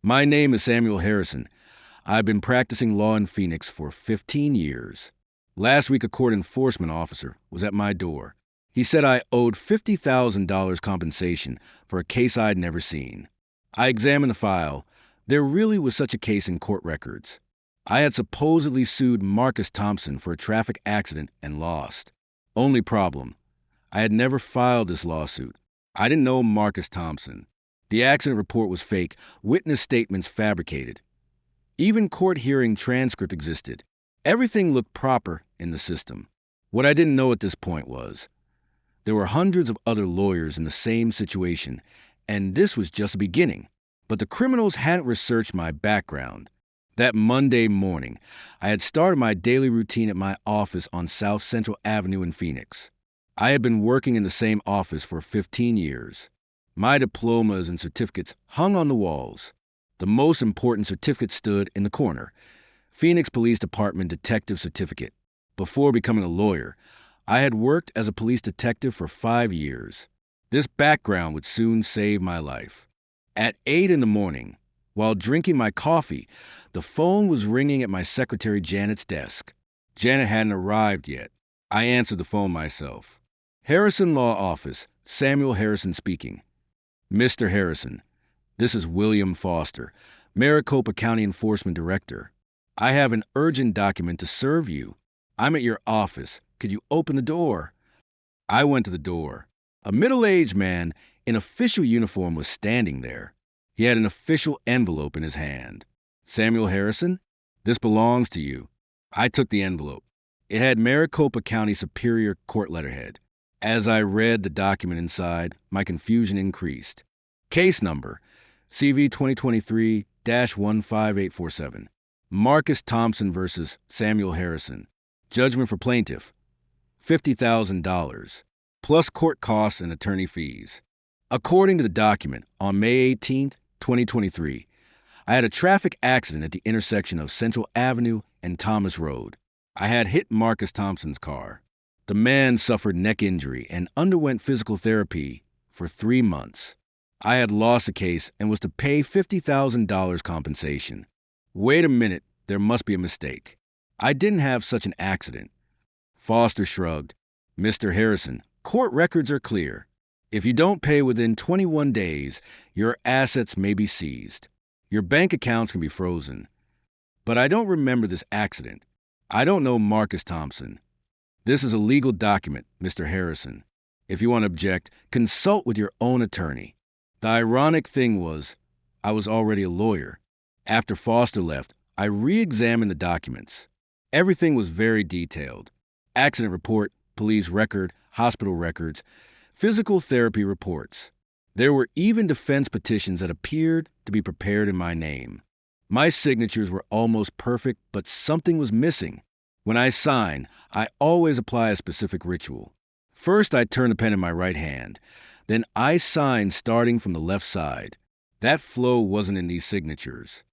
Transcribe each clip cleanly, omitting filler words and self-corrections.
My name is Samuel Harrison. I've been practicing law in Phoenix for 15 years. Last week, a court enforcement officer was at my door. He said I owed $50,000 compensation for a case I'd never seen. I examined the file. There really was such a case in court records. I had supposedly sued Marcus Thompson for a traffic accident and lost. Only problem, I had never filed this lawsuit. I didn't know Marcus Thompson. The accident report was fake, witness statements fabricated. Even court hearing transcript existed. Everything looked proper in the system. What I didn't know at this point was there were hundreds of other lawyers in the same situation, and this was just the beginning. But the criminals hadn't researched my background. That Monday morning, I had started my daily routine at my office on South Central Avenue in Phoenix. I had been working in the same office for 15 years. My diplomas and certificates hung on the walls. The most important certificate stood in the corner, Phoenix Police Department Detective Certificate. Before becoming a lawyer, I had worked as a police detective for 5 years. This background would soon save my life. At 8 in the morning, while drinking my coffee, the phone was ringing at my secretary Janet's desk. Janet hadn't arrived yet. I answered the phone myself. Harrison Law Office, Samuel Harrison speaking. Mr. Harrison, this is William Foster, Maricopa County Enforcement Director. I have an urgent document to serve you. I'm at your office. Could you open the door? I went to the door. A middle-aged man in official uniform was standing there. He had an official envelope in his hand. Samuel Harrison, this belongs to you. I took the envelope. It had Maricopa County Superior Court letterhead. As I read the document inside, my confusion increased. Case number, CV 2023-15847. Marcus Thompson versus Samuel Harrison. Judgment for plaintiff, $50,000, plus court costs and attorney fees. According to the document, on May 18th, 2023, I had a traffic accident at the intersection of Central Avenue and Thomas Road. I had hit Marcus Thompson's car. The man suffered neck injury and underwent physical therapy for 3 months. I had lost the case and was to pay $50,000 compensation. Wait a minute, there must be a mistake. I didn't have such an accident. Foster shrugged. Mr. Harrison, court records are clear. If you don't pay within 21 days, your assets may be seized. Your bank accounts can be frozen. But I don't remember this accident. I don't know Marcus Thompson. This is a legal document, Mr. Harrison. If you want to object, consult with your own attorney. The ironic thing was, I was already a lawyer. After Foster left, I re-examined the documents. Everything was very detailed. Accident report, police record, hospital records, physical therapy reports. There were even defense petitions that appeared to be prepared in my name. My signatures were almost perfect, but something was missing. When I sign, I always apply a specific ritual. First, I turn the pen in my right hand. Then I sign starting from the left side. That flow wasn't in these signatures.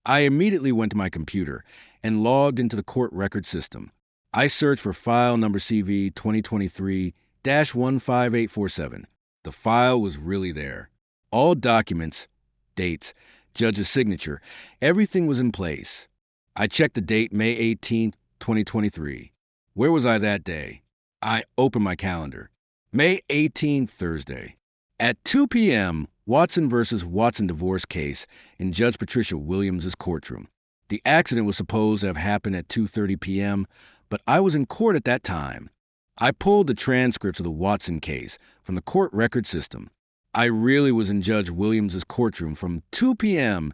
I immediately went to my computer and logged into the court record system. I searched for file number CV 2023-15847. The file was really there. All documents, dates, judge's signature, everything was in place. I checked the date, May 18th, 2023. Where was I that day? I opened my calendar. May 18th, Thursday. At 2 p.m., Watson versus Watson divorce case in Judge Patricia Williams' courtroom. The accident was supposed to have happened at 2:30 p.m., but I was in court at that time. I pulled the transcripts of the Watson case from the court record system. I really was in Judge Williams' courtroom from 2 p.m.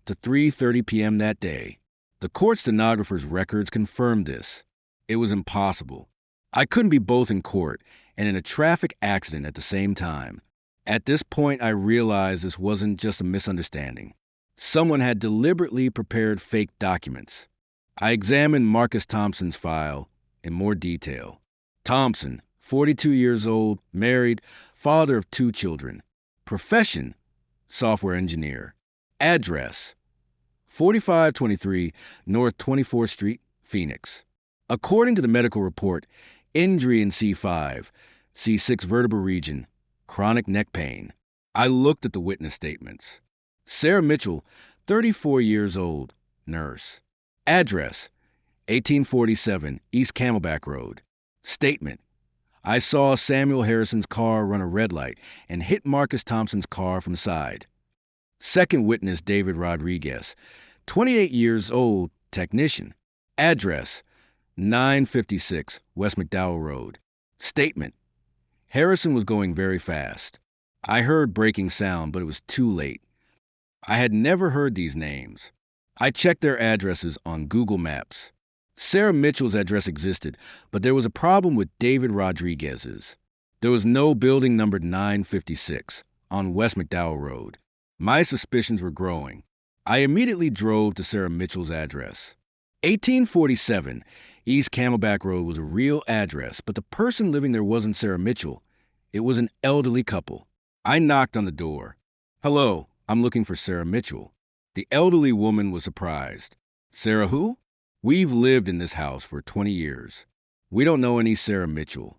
to 3:30 p.m. that day. The court stenographer's records confirmed this. It was impossible. I couldn't be both in court and in a traffic accident at the same time. At this point, I realized this wasn't just a misunderstanding. Someone had deliberately prepared fake documents. I examined Marcus Thompson's file in more detail. Thompson, 42 years old, married, father of 2 children. Profession, software engineer. Address, 4523 North 24th Street, Phoenix. According to the medical report, injury in C5, C6 vertebral region, chronic neck pain. I looked at the witness statements. Sarah Mitchell, 34 years old, nurse. Address: 1847 East Camelback Road. Statement: I saw Samuel Harrison's car run a red light and hit Marcus Thompson's car from the side. Second witness, David Rodriguez, 28 years old, technician. Address: 956 West McDowell Road. Statement: Harrison was going very fast. I heard braking sound, but it was too late. I had never heard these names. I checked their addresses on Google Maps. Sarah Mitchell's address existed, but there was a problem with David Rodriguez's. There was no building numbered 956 on West McDowell Road. My suspicions were growing. I immediately drove to Sarah Mitchell's address. 1847 East Camelback Road was a real address, but the person living there wasn't Sarah Mitchell. It was an elderly couple. I knocked on the door. "Hello, I'm looking for Sarah Mitchell." The elderly woman was surprised. "Sarah who?" "We've lived in this house for 20 years. We don't know any Sarah Mitchell."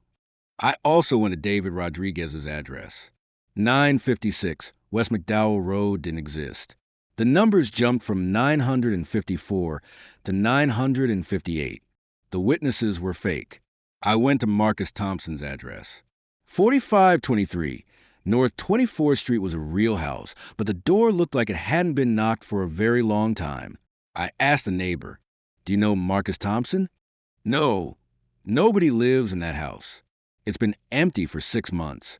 I also went to David Rodriguez's address. 956 West McDowell Road didn't exist. The numbers jumped from 954 to 958. The witnesses were fake. I went to Marcus Thompson's address. 4523 North 24th Street was a real house, but the door looked like it hadn't been knocked for a very long time. I asked a neighbor, "Do you know Marcus Thompson?" "No, nobody lives in that house. It's been empty for 6 months."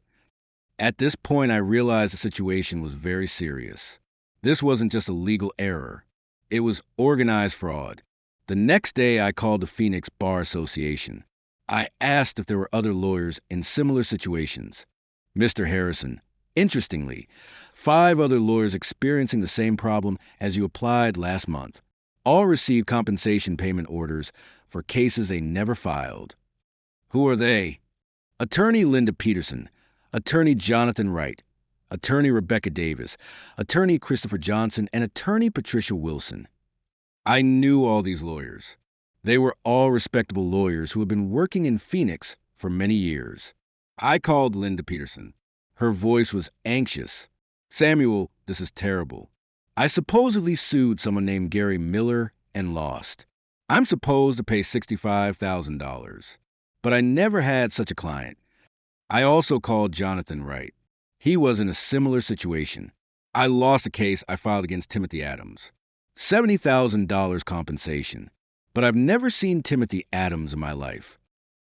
At this point, I realized the situation was very serious. This wasn't just a legal error. It was organized fraud. The next day, I called the Phoenix Bar Association. I asked if there were other lawyers in similar situations. "Mr. Harrison, interestingly, 5 other lawyers experiencing the same problem as you applied last month. All received compensation payment orders for cases they never filed." "Who are they?" "Attorney Linda Peterson, Attorney Jonathan Wright, Attorney Rebecca Davis, Attorney Christopher Johnson, and Attorney Patricia Wilson." I knew all these lawyers. They were all respectable lawyers who had been working in Phoenix for many years. I called Linda Peterson. Her voice was anxious. "Samuel, this is terrible. I supposedly sued someone named Gary Miller and lost. I'm supposed to pay $65,000, but I never had such a client." I also called Jonathan Wright. He was in a similar situation. "I lost a case I filed against Timothy Adams. $70,000 compensation. But I've never seen Timothy Adams in my life.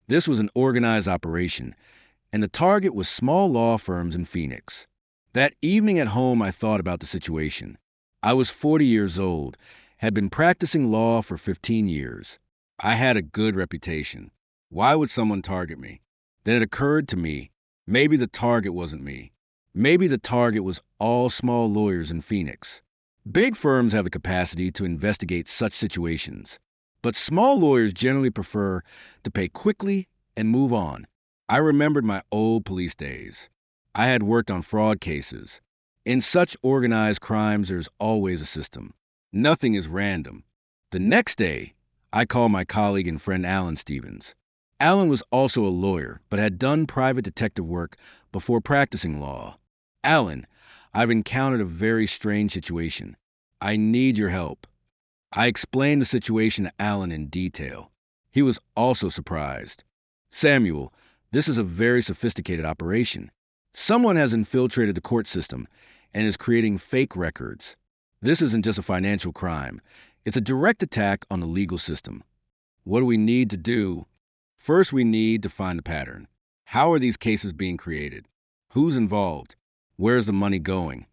This was an organized operation, and the target was small law firms in Phoenix." That evening at home, I thought about the situation. I was 40 years old, had been practicing law for 15 years. I had a good reputation. Why would someone target me? Then it occurred to me, maybe the target wasn't me. Maybe the target was all small lawyers in Phoenix. Big firms have the capacity to investigate such situations, but small lawyers generally prefer to pay quickly and move on. I remembered my old police days. I had worked on fraud cases. In such organized crimes, there's always a system. Nothing is random. The next day, I called my colleague and friend Alan Stevens. Alan was also a lawyer, but had done private detective work before practicing law. "Alan, I've encountered a very strange situation. I need your help." I explained the situation to Alan in detail. He was also surprised. "Samuel, this is a very sophisticated operation. Someone has infiltrated the court system and is creating fake records. This isn't just a financial crime. It's a direct attack on the legal system. What do we need to do? First, we need to find the pattern. How are these cases being created? Who's involved? Where's the money going?"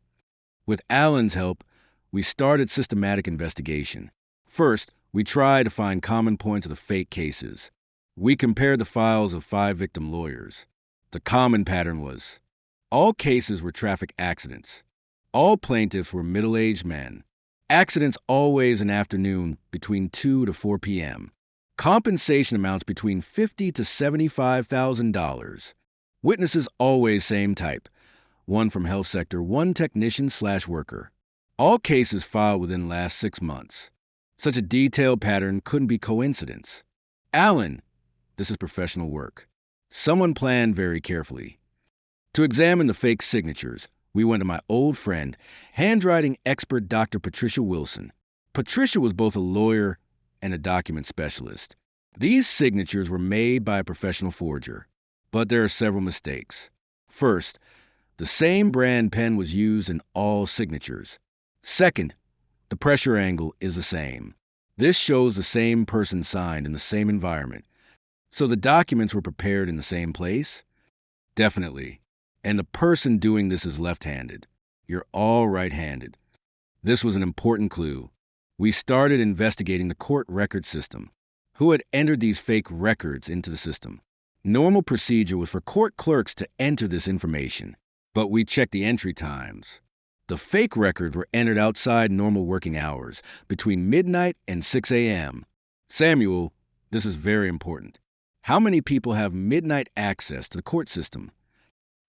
With Alan's help, we started systematic investigation. First, we tried to find common points of the fake cases. We compared the files of 5 victim lawyers. The common pattern was all cases were traffic accidents. All plaintiffs were middle-aged men. Accidents always in afternoon between 2 to 4 p.m. Compensation amounts between $50,000 to $75,000. Witnesses always same type. 1 from health sector, 1 technician/worker. All cases filed within last 6 months. Such a detailed pattern couldn't be coincidence. "Alan, this is professional work. Someone planned very carefully." To examine the fake signatures, We went to my old friend, handwriting expert Dr. Patricia Wilson. Patricia was both a lawyer and a document specialist. These signatures were made by a professional forger, but there are several mistakes. First, the same brand pen was used in all signatures. Second, the pressure angle is the same. This shows the same person signed in the same environment. So the documents were prepared in the same place? Definitely. And the person doing this is left-handed. You're all right-handed. This was an important clue. We started investigating the court record system. Who had entered these fake records into the system? Normal procedure was for court clerks to enter this information, but we checked the entry times. The fake records were entered outside normal working hours, between midnight and 6 a.m. Samuel, this is very important. How many people have midnight access to the court system?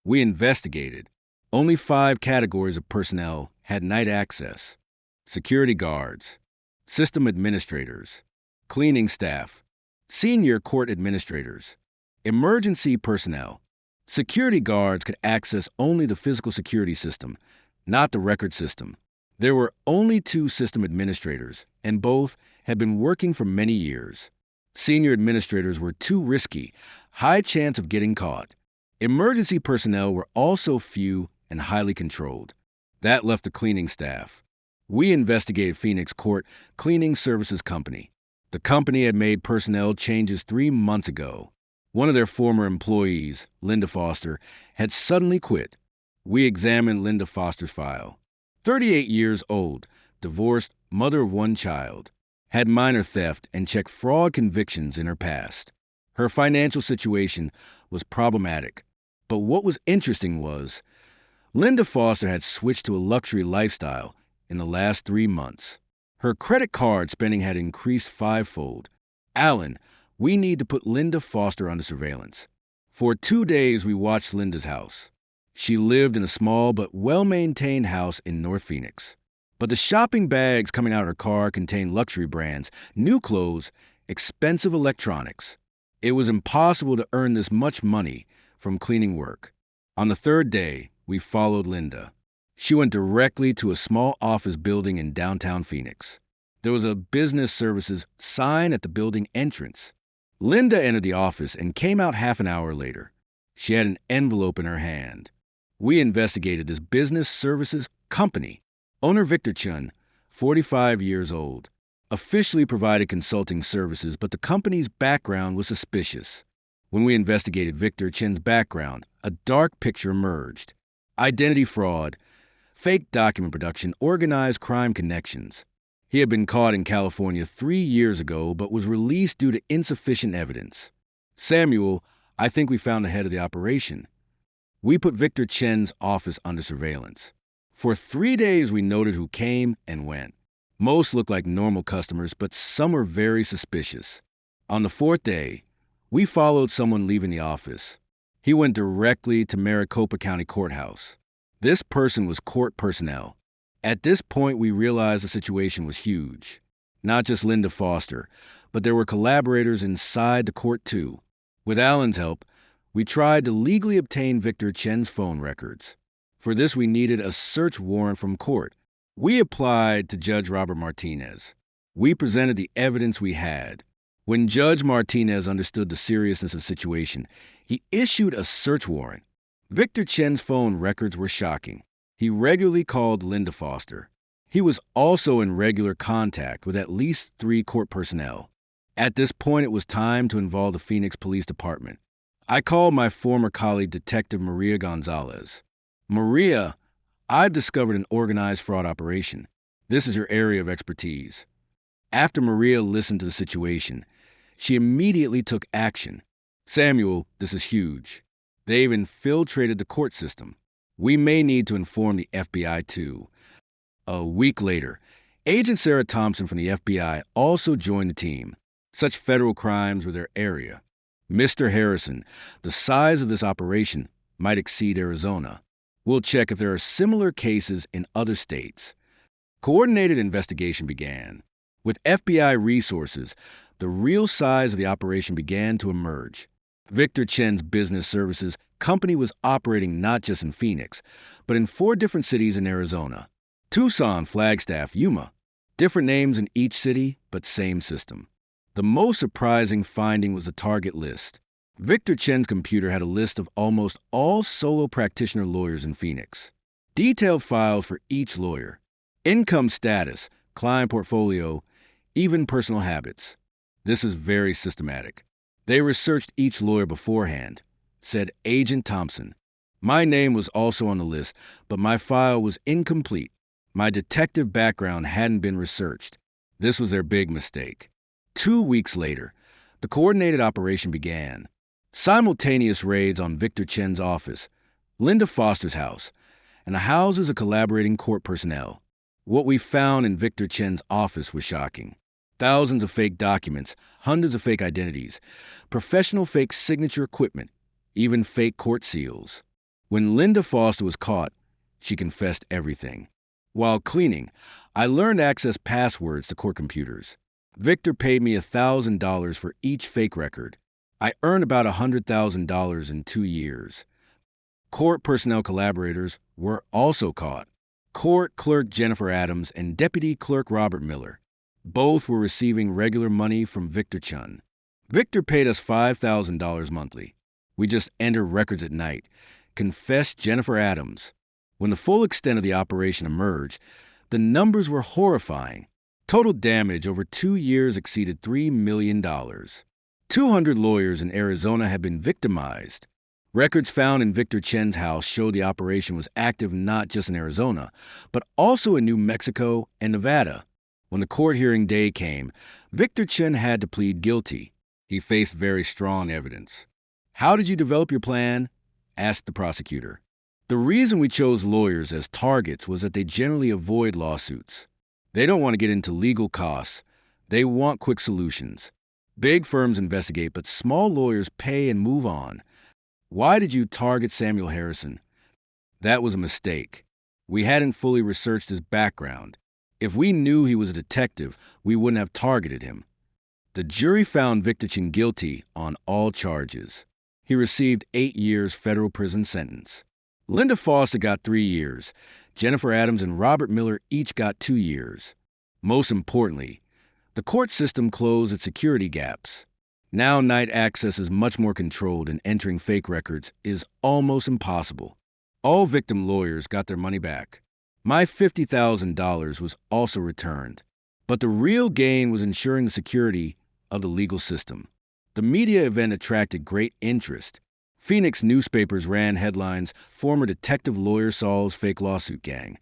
We investigated. Only 5 categories of personnel had night access: security guards, system administrators, cleaning staff, senior court administrators, emergency personnel. Security guards could access only the physical security system, not the record system. There were only 2 system administrators, and both had been working for many years. Senior administrators were too risky, high chance of getting caught. Emergency personnel were also few and highly controlled. That left the cleaning staff. We investigated Phoenix Court Cleaning Services Company. The company had made personnel changes 3 months ago. One of their former employees, Linda Foster, had suddenly quit. We examined Linda Foster's file. 38 years old, divorced, mother of 1 child, had minor theft and checked fraud convictions in her past. Her financial situation was problematic, but what was interesting was Linda Foster had switched to a luxury lifestyle in the last 3 months. Her credit card spending had increased 5-fold. Alan, we need to put Linda Foster under surveillance. For 2 days, we watched Linda's house. She lived in a small but well-maintained house in North Phoenix. But the shopping bags coming out of her car contained luxury brands, new clothes, expensive electronics. It was impossible to earn this much money from cleaning work. On the 3rd day, we followed Linda. She went directly to a small office building in downtown Phoenix. There was a business services sign at the building entrance. Linda entered the office and came out half an hour later. She had an envelope in her hand. We investigated this business services company. Owner Victor Chun, 45 years old, officially provided consulting services, but the company's background was suspicious. When we investigated Victor Chin's background, a dark picture emerged. Identity fraud, fake document production, organized crime connections. He had been caught in California 3 years ago, but was released due to insufficient evidence. Samuel, I think we found the head of the operation. We put Victor Chen's office under surveillance. For 3 days, we noted who came and went. Most looked like normal customers, but some were very suspicious. On the 4th day, we followed someone leaving the office. He went directly to Maricopa County Courthouse. This person was court personnel. At this point, we realized the situation was huge. Not just Linda Foster, but there were collaborators inside the court too. With Alan's help, we tried to legally obtain Victor Chen's phone records. For this, we needed a search warrant from court. We applied to Judge Robert Martinez. We presented the evidence we had. When Judge Martinez understood the seriousness of the situation, he issued a search warrant. Victor Chen's phone records were shocking. He regularly called Linda Foster. He was also in regular contact with at least 3 court personnel. At this point, it was time to involve the Phoenix Police Department. I called my former colleague, Detective Maria Gonzalez. Maria, I've discovered an organized fraud operation. This is your area of expertise. After Maria listened to the situation, she immediately took action. Samuel, this is huge. They've infiltrated the court system. We may need to inform the FBI too. A week later, Agent Sarah Thompson from the FBI also joined the team. Such federal crimes were their area. Mr. Harrison, the size of this operation might exceed Arizona. We'll check if there are similar cases in other states. Coordinated investigation began. With FBI resources, the real size of the operation began to emerge. Victor Chen's business services company was operating not just in Phoenix, but in 4 different cities in Arizona: Tucson, Flagstaff, Yuma. Different names in each city, but same system. The most surprising finding was the target list. Victor Chen's computer had a list of almost all solo practitioner lawyers in Phoenix. Detailed files for each lawyer. Income status, client portfolio, even personal habits. This is very systematic. They researched each lawyer beforehand, said Agent Thompson. My name was also on the list, but my file was incomplete. My detective background hadn't been researched. This was their big mistake. 2 weeks later, the coordinated operation began. Simultaneous raids on Victor Chen's office, Linda Foster's house, and the houses of collaborating court personnel. What we found in Victor Chen's office was shocking. Thousands of fake documents, hundreds of fake identities, professional fake signature equipment, even fake court seals. When Linda Foster was caught, she confessed everything. While cleaning, I learned to access passwords to court computers. Victor paid me $1,000 for each fake record. I earned about $100,000 in 2 years. Court personnel collaborators were also caught. Court clerk Jennifer Adams and deputy clerk Robert Miller. Both were receiving regular money from Victor Chen. Victor paid us $5,000 monthly. We just entered records at night, confessed Jennifer Adams. When the full extent of the operation emerged, the numbers were horrifying. Total damage over 2 years exceeded $3 million. 200 lawyers in Arizona had been victimized. Records found in Victor Chen's house showed the operation was active not just in Arizona, but also in New Mexico and Nevada. When the court hearing day came, Victor Chen had to plead guilty. He faced very strong evidence. "How did you develop your plan?" asked the prosecutor. The reason we chose lawyers as targets was that they generally avoid lawsuits. They don't want to get into legal costs. They want quick solutions. Big firms investigate, but small lawyers pay and move on. Why did you target Samuel Harrison? That was a mistake. We hadn't fully researched his background. If we knew he was a detective, we wouldn't have targeted him. The jury found Victor Chen guilty on all charges. He received 8 years federal prison sentence. Linda Foster got 3 years. Jennifer Adams and Robert Miller each got 2 years. Most importantly, the court system closed its security gaps. Now night access is much more controlled and entering fake records is almost impossible. All victim lawyers got their money back. My $50,000 was also returned. But the real gain was ensuring the security of the legal system. The media event attracted great interest. Phoenix newspapers ran headlines, "Former detective lawyer solves fake lawsuit gang."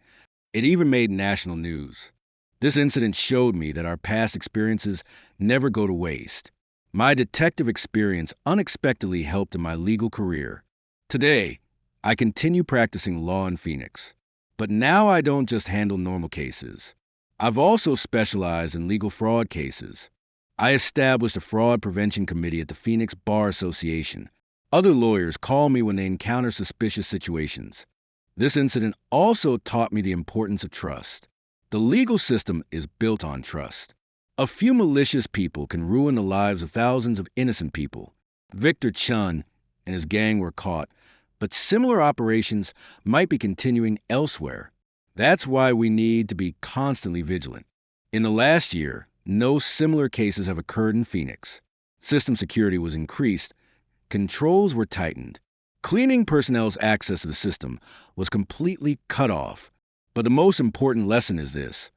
It even made national news. This incident showed me that our past experiences never go to waste. My detective experience unexpectedly helped in my legal career. Today, I continue practicing law in Phoenix. But now I don't just handle normal cases. I've also specialized in legal fraud cases. I established a fraud prevention committee at the Phoenix Bar Association. Other lawyers call me when they encounter suspicious situations. This incident also taught me the importance of trust. The legal system is built on trust. A few malicious people can ruin the lives of thousands of innocent people. Victor Chen and his gang were caught, but similar operations might be continuing elsewhere. That's why we need to be constantly vigilant. In the last year, no similar cases have occurred in Phoenix. System security was increased, controls were tightened. Cleaning personnel's access to the system was completely cut off. But the most important lesson is this: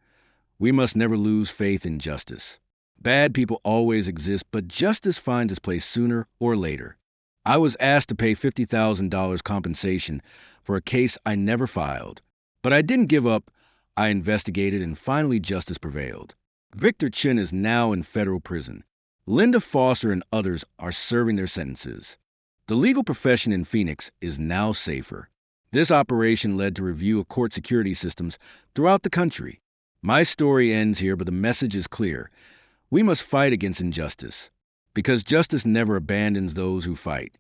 we must never lose faith in justice. Bad people always exist, but justice finds its place sooner or later. I was asked to pay $50,000 compensation for a case I never filed. But I didn't give up. I investigated, and finally justice prevailed. Victor Chen is now in federal prison. Linda Foster and others are serving their sentences. The legal profession in Phoenix is now safer. This operation led to review of court security systems throughout the country. My story ends here, but the message is clear. We must fight against injustice, because justice never abandons those who fight.